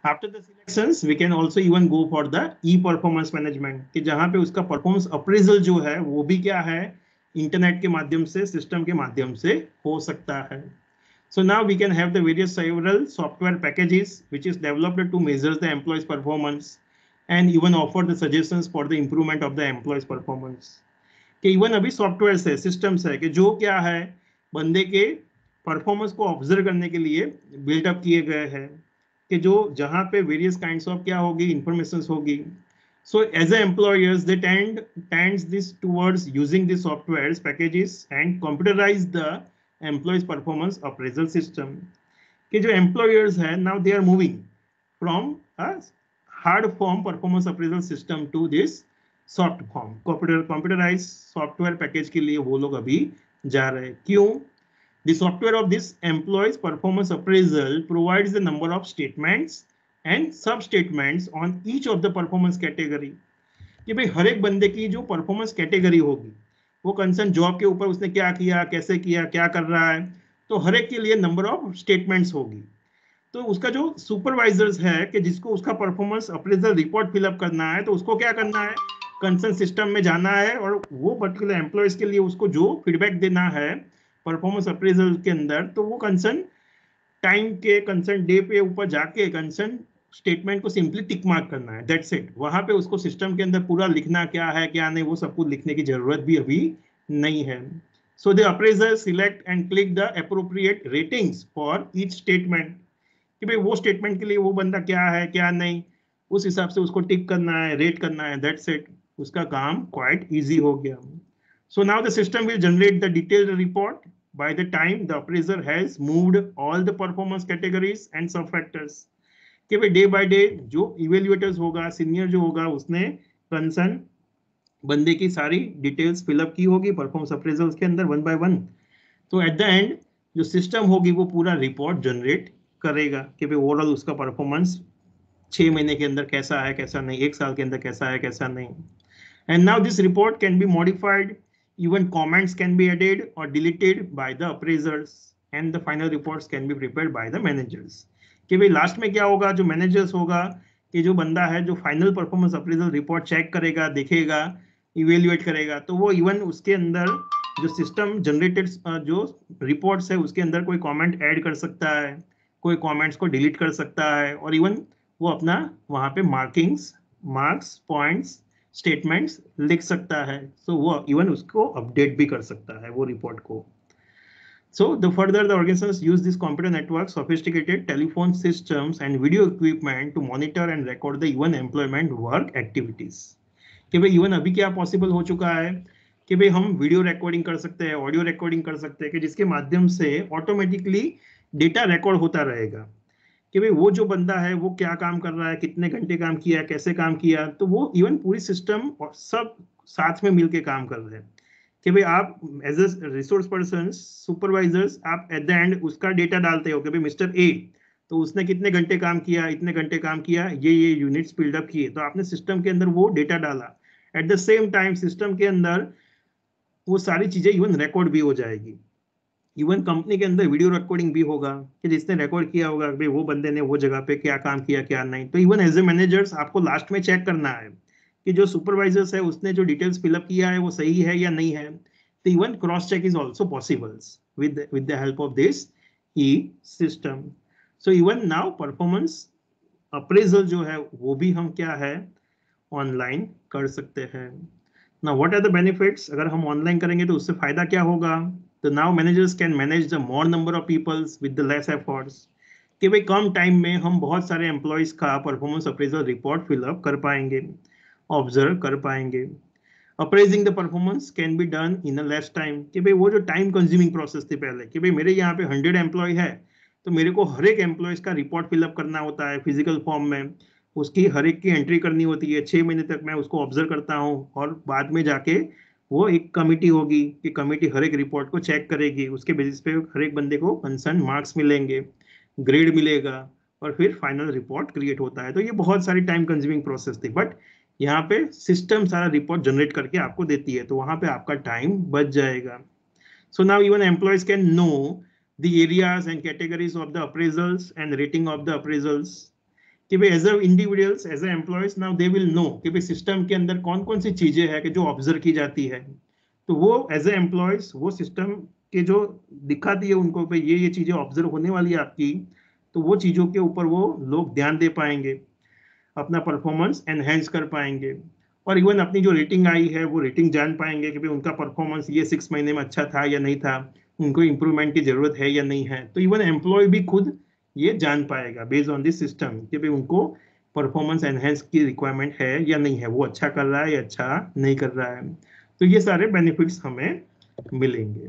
After the selections we can also even go for the E performance management, कि जहां पे उसका performance appraisal जो है वो भी क्या है, इंटरनेट के माध्यम से, सिस्टम के माध्यम से हो सकता है. So now we can have the various several software packages which is developed to measure the employee's performance and even offer the suggestions for the improvement of the employee's performance. कि even अभी software है, systems है कि जो क्या है बंदे के परफॉर्मेंस को ऑब्जर्व करने के लिए बिल्डअप किए गए हैं, कि जो जहां पे वेरियस काइंड्स ऑफ क्या होगी, इंफॉर्मेशन होगी. So as a employers they tends this towards using the softwares packages and computerize the employees performance appraisal system. कि जो employers है now they are moving from a hard form performance appraisal system to this soft form computerized software package के लिए वो लोग अभी जा रहे हैं. क्यों? The software of this employees performance appraisal provides the number of statements and सब statements on each of the performance category, कि भाई हर एक बंदे की जो परफॉर्मेंस कैटेगरी होगी, वो कंसर्न जॉब के ऊपर उसने क्या किया, कैसे किया, क्या कर रहा है, तो हर एक के लिए नंबर ऑफ स्टेटमेंट्स होगी. तो उसका जो सुपरवाइजर्स है कि जिसको उसका परफॉर्मेंस अप्रेजल रिपोर्ट फिलअप करना है, तो उसको क्या करना है, कंसर्न सिस्टम में जाना है और वो पर्टिकुलर एम्प्लॉयज के लिए उसको जो फीडबैक देना है परफॉर्मेंस अप्रेजल के अंदर, तो वो कंसर्न टाइम के कंसर्न डे पे ऊपर जाके कंसर्न स्टेटमेंट को सिंपली टिक मार्क करना है, दैट्स इट. वहां पे उसको सिस्टम के अंदर पूरा लिखना क्या है क्या नहीं, वो सब कुछ लिखने की जरूरत भी अभी नहीं है. So the appraisal select and click the appropriate ratings for each statement, कि भाई वो स्टेटमेंट के लिए वो बंदा क्या है क्या नहीं, उस हिसाब से उसको टिक करना है, रेट करना है, दैट्स इट. उसका काम क्वाइट इजी हो गया. So now the system will generate the detailed report by the time the appraiser has moved all the performance categories and sub factors. कि भाई डे बाय डे जो evaluators होगा, senior जो होगा, उसने कंसर्न बंदे की सारी डिटेल्स फिलअप की होगी परफॉर्मेंस अप्रेजल के अंदर वन बाय वन. तो एट द एंड जो सिस्टम होगी वो पूरा रिपोर्ट जनरेट करेगा कि भाई ओवरऑल उसका परफॉर्मेंस 6 महीने के अंदर कैसा है कैसा नहीं, 1 साल के अंदर कैसा है कैसा नहीं. And now this report can be modified, even comments can be added or deleted by the appraisers and the final reports can be prepared by the managers. कि भाई लास्ट में क्या होगा, जो मैनेजर्स होगा, कि जो बंदा है जो final performance appraisal report check करेगा, देखेगा, इवेल्युएट करेगा, तो वो इवन उसके अंदर जो सिस्टम जनरेटेड जो रिपोर्ट्स है उसके अंदर कोई कमेंट ऐड कर सकता है, कोई कमेंट्स को डिलीट कर सकता है, और इवन वो अपना वहां पे मार्क्स पॉइंट्स स्टेटमेंट्स लिख सकता है. सो वो इवन उसको अपडेट भी कर सकता है वो रिपोर्ट को. So the further the organisations use this computer network, sophisticated telephone systems and video equipment to monitor and record the even employment work activities. कि भाई इवन अभी क्या पॉसिबल हो चुका है कि भाई हम वीडियो रिकॉर्डिंग कर सकते हैं, ऑडियो रिकॉर्डिंग कर सकते हैं, कि जिसके माध्यम से ऑटोमेटिकली डेटा रिकॉर्ड होता रहेगा कि भाई वो जो बंदा है वो क्या काम कर रहा है, कितने घंटे काम किया, कैसे काम किया, तो वो इवन पूरी सिस्टम और सब साथ में मिलके काम कर रहे हैं. कि भाई आप as a resource person supervisors आप एट द एंड उसका डेटा डालते हो कि भाई मिस्टर ए तो उसने कितने घंटे काम किया, इतने घंटे काम किया, ये यूनिट्स बिल्डअप किए, तो आपने सिस्टम के अंदर वो डेटा डाला. At the same time system के अंदर वो सारी चीजें इवन रिकॉर्ड भी हो जाएगी. इवन कंपनी के अंदर वीडियो रिकॉर्डिंग भी होगा कि जिसने रिकॉर्ड किया होगा भाई वो बंदे ने वो जगह पे क्या काम किया क्या नहीं. तो इवन एज ए मैनेजर्स आपको लास्ट में चेक करना है कि जो सुपरवाइजर्स है उसने जो डिटेल्स फिलअप किया है वो सही है या नहीं है. तो even cross check is also possible with the help of this E system. So even now performance appraisal जो है वो भी हम क्या है ऑनलाइन कर सकते हैं. Now, what are the benefits? अगर हम ऑनलाइन करेंगे तो उससे फायदा क्या होगा? तो now managers can manage the more number of people with the less efforts. कि भाई कम टाइम में हम बहुत सारे एम्प्लॉयज का परफॉर्मेंस अप्रेजल रिपोर्ट फिलअप कर पाएंगे, ऑब्जर्व कर पाएंगे. Appraising the performance can be done in a less time. कि भाई वो जो टाइम कंज्यूमिंग प्रोसेस थी पहले कि भाई मेरे यहाँ पे 100 एम्प्लॉय है तो मेरे को हर एक एम्प्लॉयज का रिपोर्ट फिलअप करना होता है फिजिकल फॉर्म में, उसकी हर एक की एंट्री करनी होती है, 6 महीने तक मैं उसको ऑब्जर्व करता हूँ, और बाद में जाके वो एक कमिटी होगी कि कमिटी हर एक रिपोर्ट को चेक करेगी, उसके बेसिस पे हर एक बंदे को कंसर्न मार्क्स मिलेंगे, ग्रेड मिलेगा, और फिर फाइनल रिपोर्ट क्रिएट होता है. तो ये बहुत सारी टाइम कंज्यूमिंग प्रोसेस थी, बट यहाँ पे सिस्टम सारा रिपोर्ट जनरेट करके आपको देती है, तो वहां पे आपका टाइम बच जाएगा. So now even employees can know the areas and categories of the appraisals and rating of the appraisals. कि भाई as a individuals, as a employees, now they will know कि भाई सिस्टम के अंदर कौन कौन सी चीजें हैं कि जो ऑब्जर्व की जाती है। तो वो एज अ एम्प्लॉयज वो सिस्टम के जो दिखाती है उनको भाई ये चीजें ऑब्जर्व होने वाली है आपकी, तो वो चीजों के ऊपर वो लोग ध्यान दे पाएंगे, अपना परफॉर्मेंस एनहेंस कर पाएंगे। और इवन अपनी जो रेटिंग आई है वो रेटिंग जान पाएंगे कि भाई उनका परफॉर्मेंस ये 6 महीने में अच्छा था या नहीं था, उनको इम्प्रूवमेंट की जरूरत है या नहीं है। तो इवन एम्प्लॉय भी खुद ये जान पाएगा बेस्ड ऑन दिस सिस्टम कि भाई उनको परफॉर्मेंस एनहेंस की रिक्वायरमेंट है या नहीं है, वो अच्छा कर रहा है या अच्छा नहीं कर रहा है। तो ये सारे बेनिफिट्स हमें मिलेंगे।